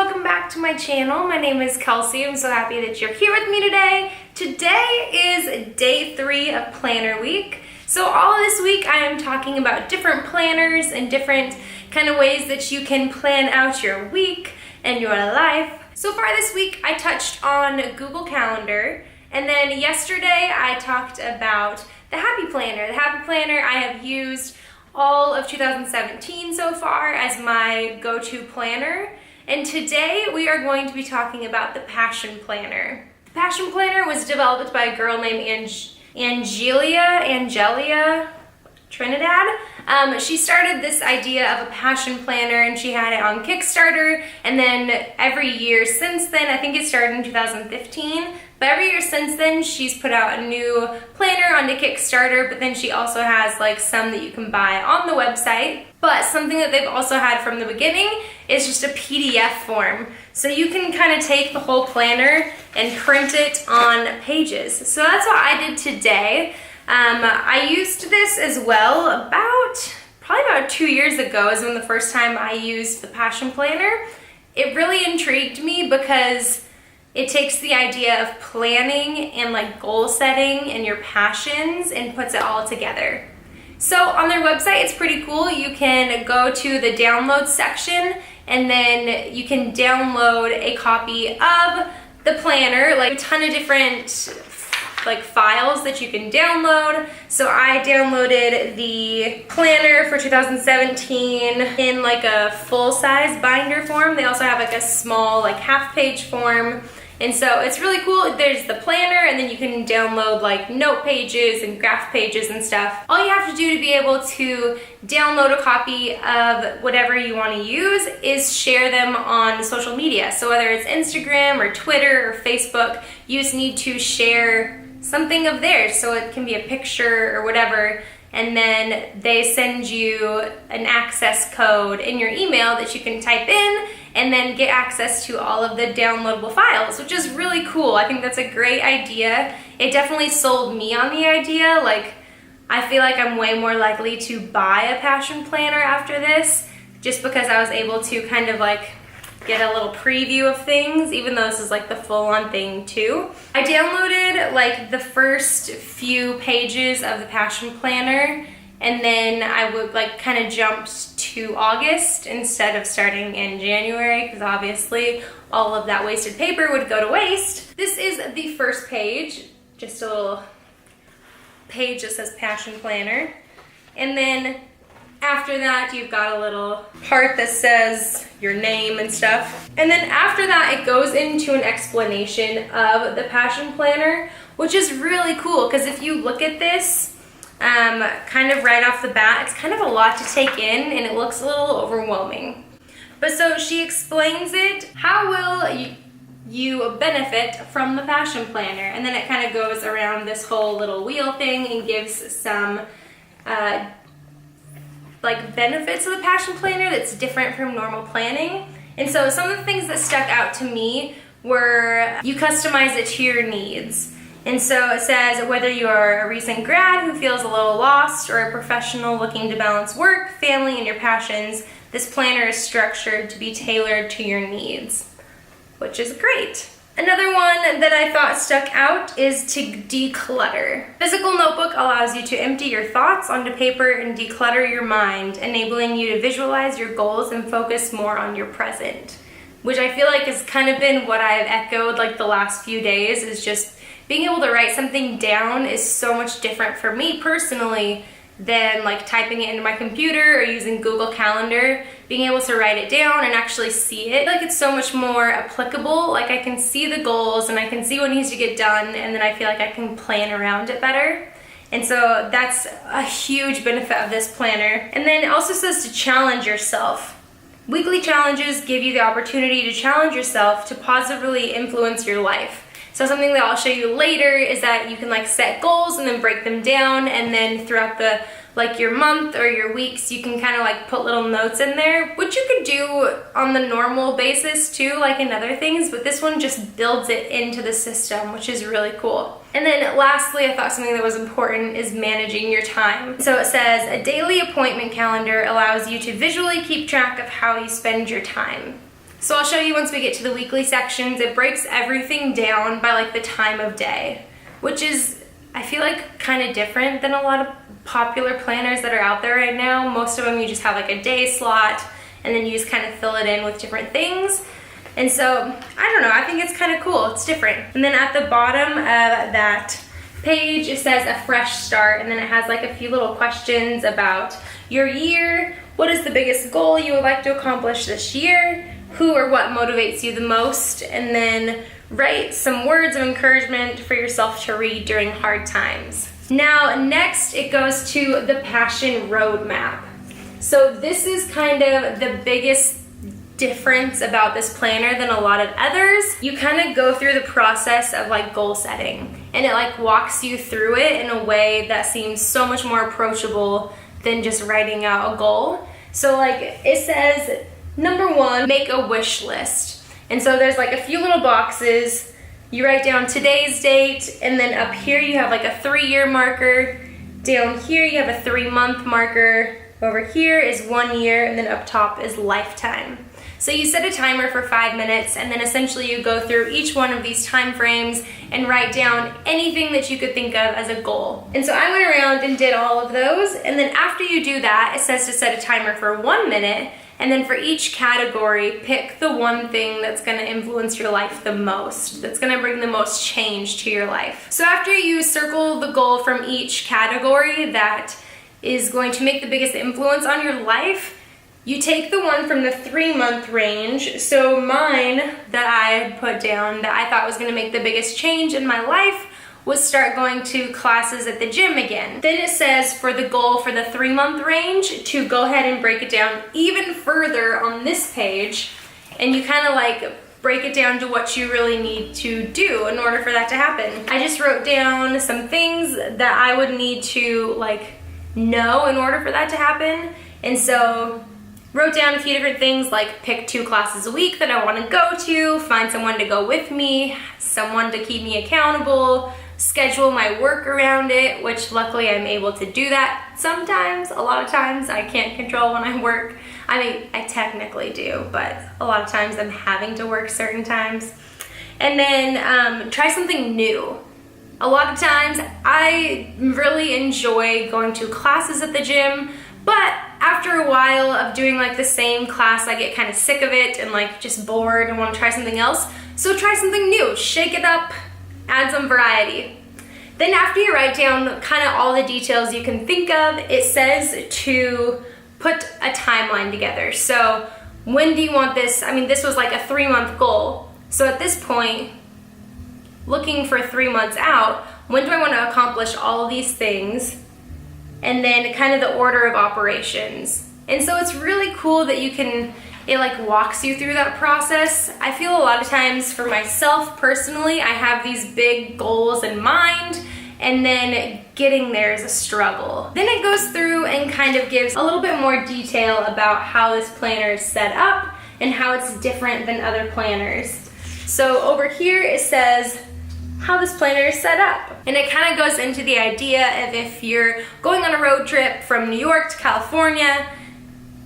welcome back to my channel. My name is Kelsey. I'm so happy that you're here with me today. Today is day 3 of planner week. So all of this week I am talking about different planners and different kind of ways that you can plan out your week and your life. So far this week I touched on Google Calendar, and then yesterday I talked about the Happy Planner. The Happy Planner I have used all of 2017 so far as my go-to planner. And today we are going to be talking about the Passion Planner. The Passion Planner was developed by a girl named Angelia Trinidad. She started this idea of a passion planner and she had it on Kickstarter, and then every year since then, I think it started in 2015, but every year since then she's put out a new planner onto Kickstarter, but then she also has like some that you can buy on the website. But something that they've also had from the beginning is just a PDF form. So you can kind of take the whole planner and print it on pages. So that's what I did today. I used this as well probably about 2 years ago is when the first time I used the Passion Planner. It really intrigued me because it takes the idea of planning and like goal setting and your passions and puts it all together. So on their website, it's pretty cool. You can go to the download section and then you can download a copy of the planner, like a ton of different like files that you can download. So I downloaded the planner for 2017 in like a full-size binder form. They also have like a small like half-page form. And so it's really cool. There's the planner, and then you can download like note pages and graph pages and stuff. All you have to do to be able to download a copy of whatever you want to use is share them on social media. So whether it's Instagram or Twitter or Facebook, you just need to share something of theirs. So it can be a picture or whatever, and then they send you an access code in your email that you can type in and then get access to all of the downloadable files, which is really cool. I think that's a great idea. It definitely sold me on the idea. Like, I feel like I'm way more likely to buy a Passion Planner after this, just because I was able to kind of like get a little preview of things, even though this is like the full-on thing too. I downloaded like the first few pages of the Passion Planner, and then I would like kind of jumped to August instead of starting in January, because obviously all of that wasted paper would go to waste. This is the first page, just a little page that says Passion Planner. And then after that, you've got a little part that says your name and stuff. And then after that, it goes into an explanation of the Passion Planner, which is really cool, because if you look at this, kind of right off the bat, it's kind of a lot to take in and it looks a little overwhelming. But so she explains it, how will you benefit from the Passion Planner? And then it kind of goes around this whole little wheel thing and gives some like benefits of the Passion Planner that's different from normal planning. And so some of the things that stuck out to me were you customize it to your needs. And so it says whether you're a recent grad who feels a little lost or a professional looking to balance work, family, and your passions, this planner is structured to be tailored to your needs, which is great. Another one that I thought stuck out is to declutter. Physical notebook allows you to empty your thoughts onto paper and declutter your mind, enabling you to visualize your goals and focus more on your present, which I feel like has kind of been what I've echoed like the last few days, is just being able to write something down is so much different for me personally than like typing it into my computer or using Google Calendar. Being able to write it down and actually see it, like it's so much more applicable. Like I can see the goals and I can see what needs to get done, and then I feel like I can plan around it better. And so that's a huge benefit of this planner. And then it also says to challenge yourself. Weekly challenges give you the opportunity to challenge yourself to positively influence your life. So something that I'll show you later is that you can like set goals and then break them down, and then throughout the like your month or your weeks, you can kind of like put little notes in there, which you could do on the normal basis too, like in other things, but this one just builds it into the system, which is really cool. And then lastly, I thought something that was important is managing your time. So it says a daily appointment calendar allows you to visually keep track of how you spend your time. So I'll show you once we get to the weekly sections. It breaks everything down by like the time of day, which is, I feel like, kind of different than a lot of popular planners that are out there right now. Most of them you just have like a day slot and then you just kind of fill it in with different things. And so, I don't know, I think it's kind of cool. It's different. And then at the bottom of that page, it says a fresh start, and then it has like a few little questions about your year. What is the biggest goal you would like to accomplish this year? Who or what motivates you the most? And then write some words of encouragement for yourself to read during hard times. Now, next it goes to the Passion Roadmap. So this is kind of the biggest difference about this planner than a lot of others. You kind of go through the process of like goal setting, and it like walks you through it in a way that seems so much more approachable than just writing out a goal. So like it says, number 1, make a wish list. And so there's like a few little boxes. You write down today's date, and then up here you have like a 3-year marker. Down here you have a 3-month marker. Over here is 1 year, and then up top is lifetime. So you set a timer for 5 minutes, and then essentially you go through each one of these time frames and write down anything that you could think of as a goal. And so I went around and did all of those, and then after you do that, it says to set a timer for 1 minute, and then for each category, pick the one thing that's gonna influence your life the most, that's gonna bring the most change to your life. So after you circle the goal from each category that is going to make the biggest influence on your life, you take the one from the 3-month range. So mine that I had put down that I thought was gonna make the biggest change in my life was start going to classes at the gym again. Then it says for the goal for the 3-month range to go ahead and break it down even further on this page, and you kind of like break it down to what you really need to do in order for that to happen. I just wrote down some things that I would need to like know in order for that to happen, and so wrote down a few different things like pick 2 classes a week that I want to go to, find someone to go with me, someone to keep me accountable, schedule my work around it, which luckily I'm able to do that sometimes. A lot of times I can't control when I work. I mean, I technically do, but a lot of times I'm having to work certain times. And then try something new. A lot of times I really enjoy going to classes at the gym, but after a while of doing like the same class, I get kind of sick of it and like just bored and want to try something else. So try something new, shake it up, add some variety. Then after you write down kind of all the details you can think of, it says to put a timeline together. So when do you want this? I mean, this was like a 3-month goal. So at this point, looking for 3 months out, when do I want to accomplish all of these things? And then kind of the order of operations. And so it's really cool that it like walks you through that process. I feel a lot of times for myself personally, I have these big goals in mind, and then getting there is a struggle. Then it goes through and kind of gives a little bit more detail about how this planner is set up and how it's different than other planners. So over here it says how this planner is set up. And it kind of goes into the idea of if you're going on a road trip from New York to California,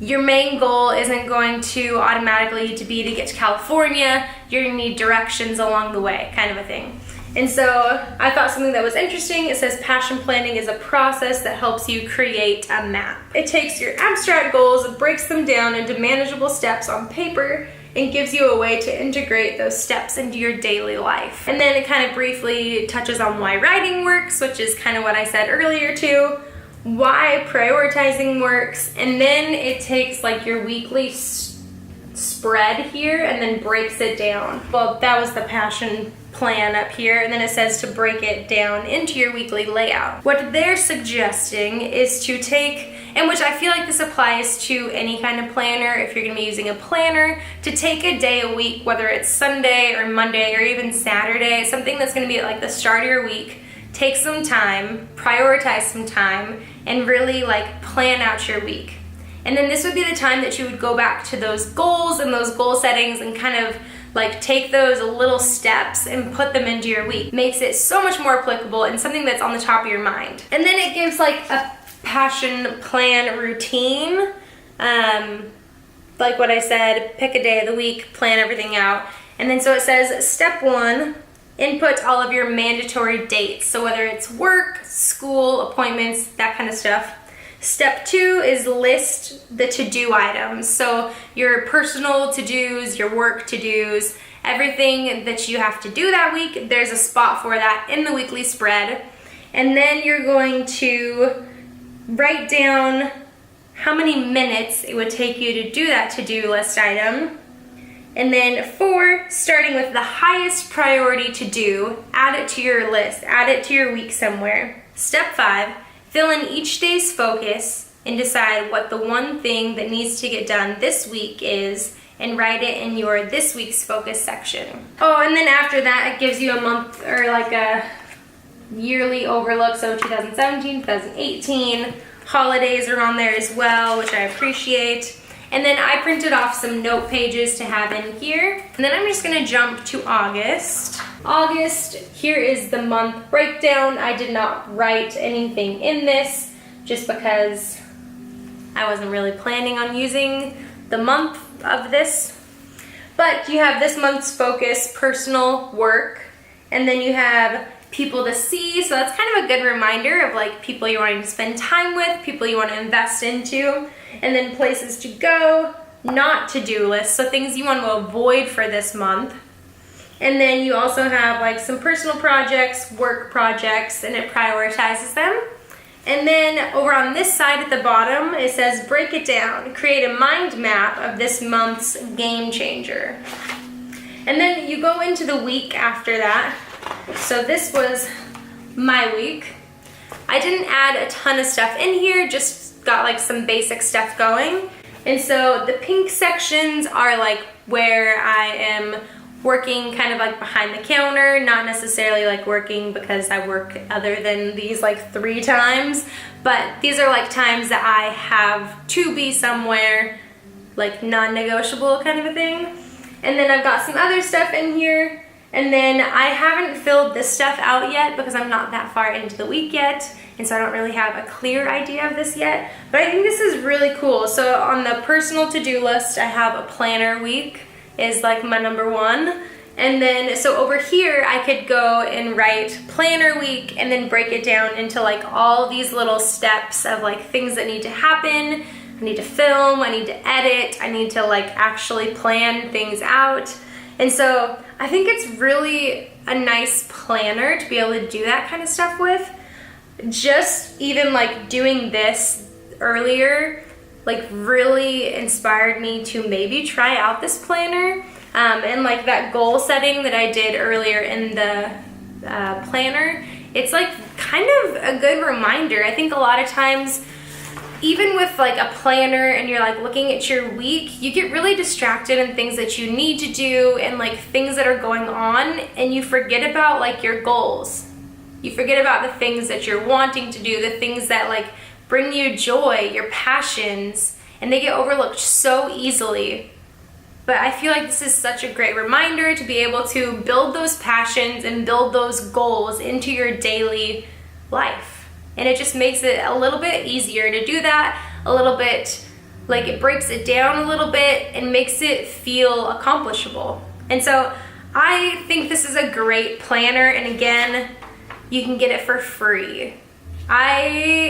your main goal isn't going to automatically be to get to California. You're gonna need directions along the way, kind of a thing. And so I thought something that was interesting, it says passion planning is a process that helps you create a map. It takes your abstract goals, breaks them down into manageable steps on paper, and gives you a way to integrate those steps into your daily life. And then it kind of briefly touches on why writing works, which is kind of what I said earlier too, why prioritizing works, and then it takes like your weekly spread here and then breaks it down. Well, that was the passion plan up here, and then it says to break it down into your weekly layout. What they're suggesting is to take, and which I feel like this applies to any kind of planner, if you're gonna be using a planner, to take a day a week, whether it's Sunday or Monday or even Saturday, something that's gonna be at like the start of your week, take some time, prioritize some time, and really like plan out your week. And then this would be the time that you would go back to those goals and those goal settings and kind of like take those little steps and put them into your week. Makes it so much more applicable and something that's on the top of your mind. And then it gives like a passion plan routine. like what I said, pick a day of the week, plan everything out. And then so it says step 1, input all of your mandatory dates. So whether it's work, school, appointments, that kind of stuff. Step 2 is list the to-do items. So your personal to-dos, your work to-dos, everything that you have to do that week, there's a spot for that in the weekly spread. And then you're going to write down how many minutes it would take you to do that to-do list item. And then 4, starting with the highest priority to do, add it to your list, add it to your week somewhere. Step 5, fill in each day's focus and decide what the one thing that needs to get done this week is, and write it in your this week's focus section. Oh, and then after that, it gives you a month or like a yearly overlook. So 2017, 2018, holidays are on there as well, which I appreciate. And then I printed off some note pages to have in here. And then I'm just gonna jump to August. August, here is the month breakdown. I did not write anything in this just because I wasn't really planning on using the month of this. But you have this month's focus, personal, work, and then you have people to see. So that's kind of a good reminder of like people you're wanting to spend time with, people you want to invest into. And then places to go, not to-do lists, so things you want to avoid for this month. And then you also have like some personal projects, work projects, and it prioritizes them. And then over on this side at the bottom, it says break it down, create a mind map of this month's game changer. And then you go into the week after that. So this was my week. I didn't add a ton of stuff in here, just got like some basic stuff going. And so the pink sections are like where I am working kind of like behind the counter, not necessarily like working because I work other than these like 3 times, but these are like times that I have to be somewhere, like non-negotiable kind of a thing. And then I've got some other stuff in here. And then I haven't filled this stuff out yet because I'm not that far into the week yet, and so I don't really have a clear idea of this yet. But I think this is really cool. So on the personal to-do list, I have a planner week is like my number 1. And then so over here, I could go and write planner week and then break it down into like all these little steps of like things that need to happen. I need to film, I need to edit, I need to like actually plan things out. And so I think it's really a nice planner to be able to do that kind of stuff with. Just even like doing this earlier, like really inspired me to maybe try out this planner. And like that goal setting that I did earlier in the planner, it's like kind of a good reminder. I think a lot of times, even with like a planner and you're like looking at your week, you get really distracted in things that you need to do and like things that are going on, and you forget about like your goals. You forget about the things that you're wanting to do, the things that like bring you joy, your passions, and they get overlooked so easily. But I feel like this is such a great reminder to be able to build those passions and build those goals into your daily life. And it just makes it a little bit easier to do that, a little bit, like it breaks it down a little bit and makes it feel accomplishable. And so I think this is a great planner, and again, you can get it for free. I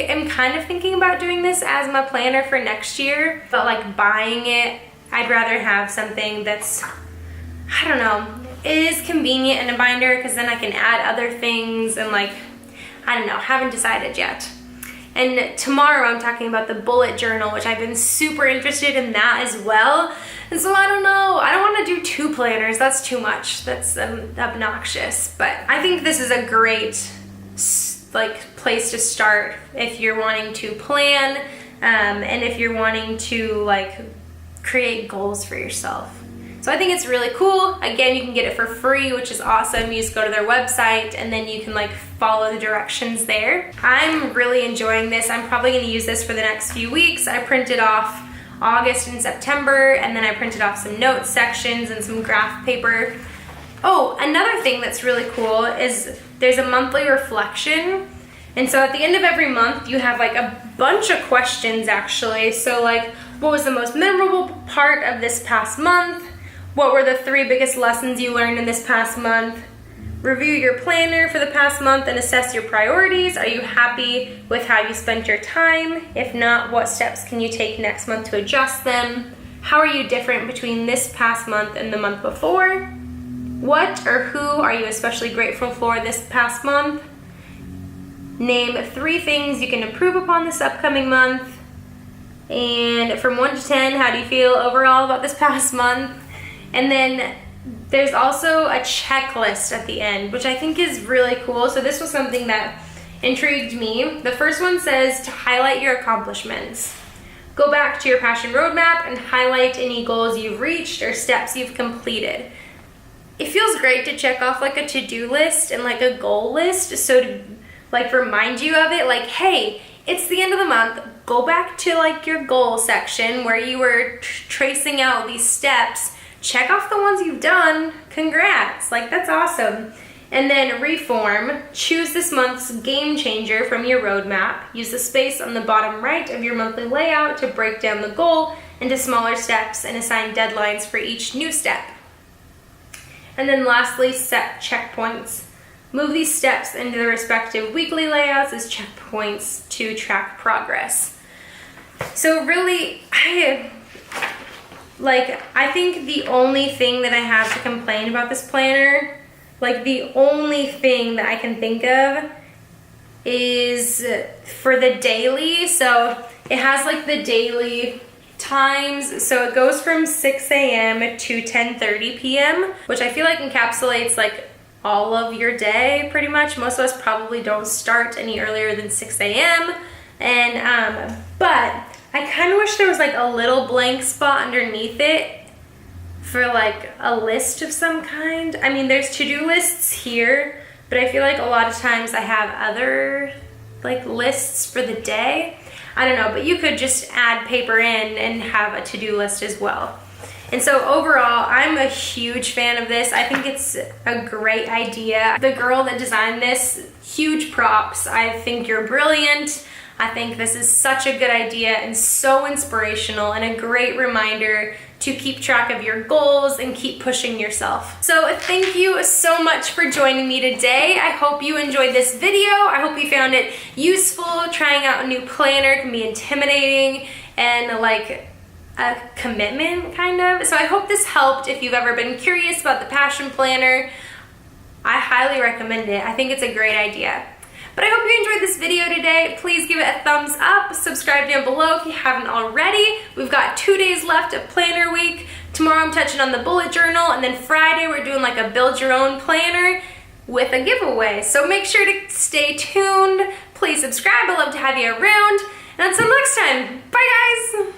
am kind of thinking about doing this as my planner for next year, but like buying it, I'd rather have something that's, I don't know, is convenient in a binder, because then I can add other things and like, I don't know, haven't decided yet. And tomorrow I'm talking about the bullet journal, which I've been super interested in that as well. And so I don't know, I don't want to do 2 planners, that's too much, that's obnoxious. But I think this is a great like place to start if you're wanting to plan and if you're wanting to like create goals for yourself. So I think it's really cool. Again, you can get it for free, which is awesome. You just go to their website and then you can like follow the directions there. I'm really enjoying this. I'm probably gonna use this for the next few weeks. I printed off August and September, and then I printed off some notes sections and some graph paper. Oh, another thing that's really cool is there's a monthly reflection. And so at the end of every month, you have like a bunch of questions actually. So like What was the most memorable part of this past month? What were the 3 biggest lessons you learned in this past month? Review your planner for the past month and assess your priorities. Are you happy with how you spent your time? If not, what steps can you take next month to adjust them? How are you different between this past month and the month before? What or who are you especially grateful for this past month? Name 3 things you can improve upon this upcoming month. And from 1 to 10, how do you feel overall about this past month? And then there's also a checklist at the end, which I think is really cool. So this was something that intrigued me. The first one says to highlight your accomplishments. Go back to your passion roadmap and highlight any goals you've reached or steps you've completed. It feels great to check off like a to-do list and like a goal list, so to like remind you of it, like, hey, it's the end of the month. Go back to like your goal section where you were tracing out these steps. Check off the ones you've done. Congrats, like that's awesome. And then reform. Choose this month's game changer from your roadmap. Use the space on the bottom right of your monthly layout to break down the goal into smaller steps and assign deadlines for each new step. And then lastly, set checkpoints. Move these steps into the respective weekly layouts as checkpoints to track progress. So really, I think the only thing that I have to complain about this planner, like the only thing that I can think of is for the daily. So it has like the daily times. So it goes from 6 a.m. to 10:30 p.m., which I feel like encapsulates like all of your day pretty much. Most of us probably don't start any earlier than 6 a.m. And but I kind of wish there was like a little blank spot underneath it for like a list of some kind. I mean, there's to-do lists here, but I feel like a lot of times I have other like lists for the day. I don't know, but you could just add paper in and have a to-do list as well. And so overall, I'm a huge fan of this. I think it's a great idea. The girl that designed this, huge props. I think you're brilliant. I think this is such a good idea and so inspirational and a great reminder to keep track of your goals and keep pushing yourself. So thank you so much for joining me today. I hope you enjoyed this video. I hope you found it useful. Trying out a new planner can be intimidating and like a commitment kind of. So I hope this helped. If you've ever been curious about the Passion Planner, I highly recommend it. I think it's a great idea. But I hope you enjoyed this video today. Please give it a thumbs up. Subscribe down below if you haven't already. We've got 2 days left of Planner Week. Tomorrow I'm touching on the bullet journal, and then Friday we're doing like a build your own planner with a giveaway. So make sure to stay tuned. Please subscribe. I'd love to have you around. And until next time, bye guys.